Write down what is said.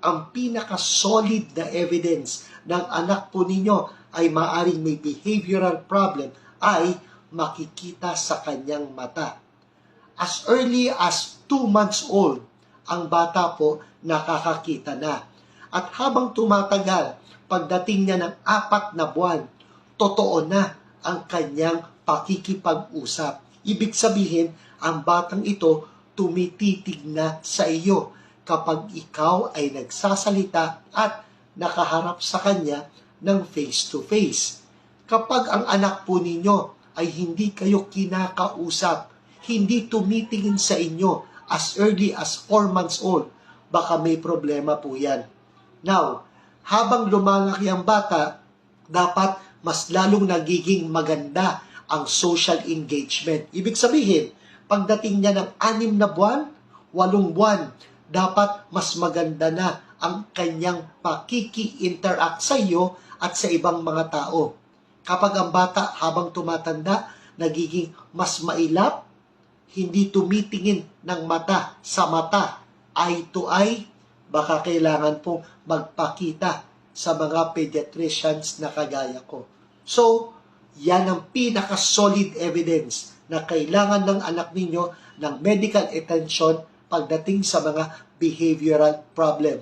ang pinaka-solid na evidence ng anak po ninyo ay maaring may behavioral problem ay makikita sa kanyang mata. As early as 2 months old, ang bata po nakakakita na. At habang tumatagal, pagdating niya ng 4 na buwan, totoo na ang kanyang pakikipag-usap. Ibig sabihin, ang batang ito tumititig na sa iyo kapag ikaw ay nagsasalita at nakaharap sa kanya ng face-to-face. Kapag ang anak po ninyo ay hindi kayo kinakausap, hindi tumitingin sa inyo as early as 4 months old, baka may problema po yan. Now, habang lumalaki ang bata, dapat mas lalong nagiging maganda ang social engagement. Ibig sabihin, pagdating niya ng 6 na buwan, 8 buwan, dapat mas maganda na ang kanyang pakiki-interact sa iyo at sa ibang mga tao. Kapag ang bata habang tumatanda, nagiging mas mailap, hindi tumitingin ng mata sa mata, eye to eye, baka kailangan pong magpakita sa mga pediatricians na kagaya ko. So, yan ang pinaka-solid evidence na kailangan ng anak ninyo ng medical attention pagdating sa mga behavioral problem.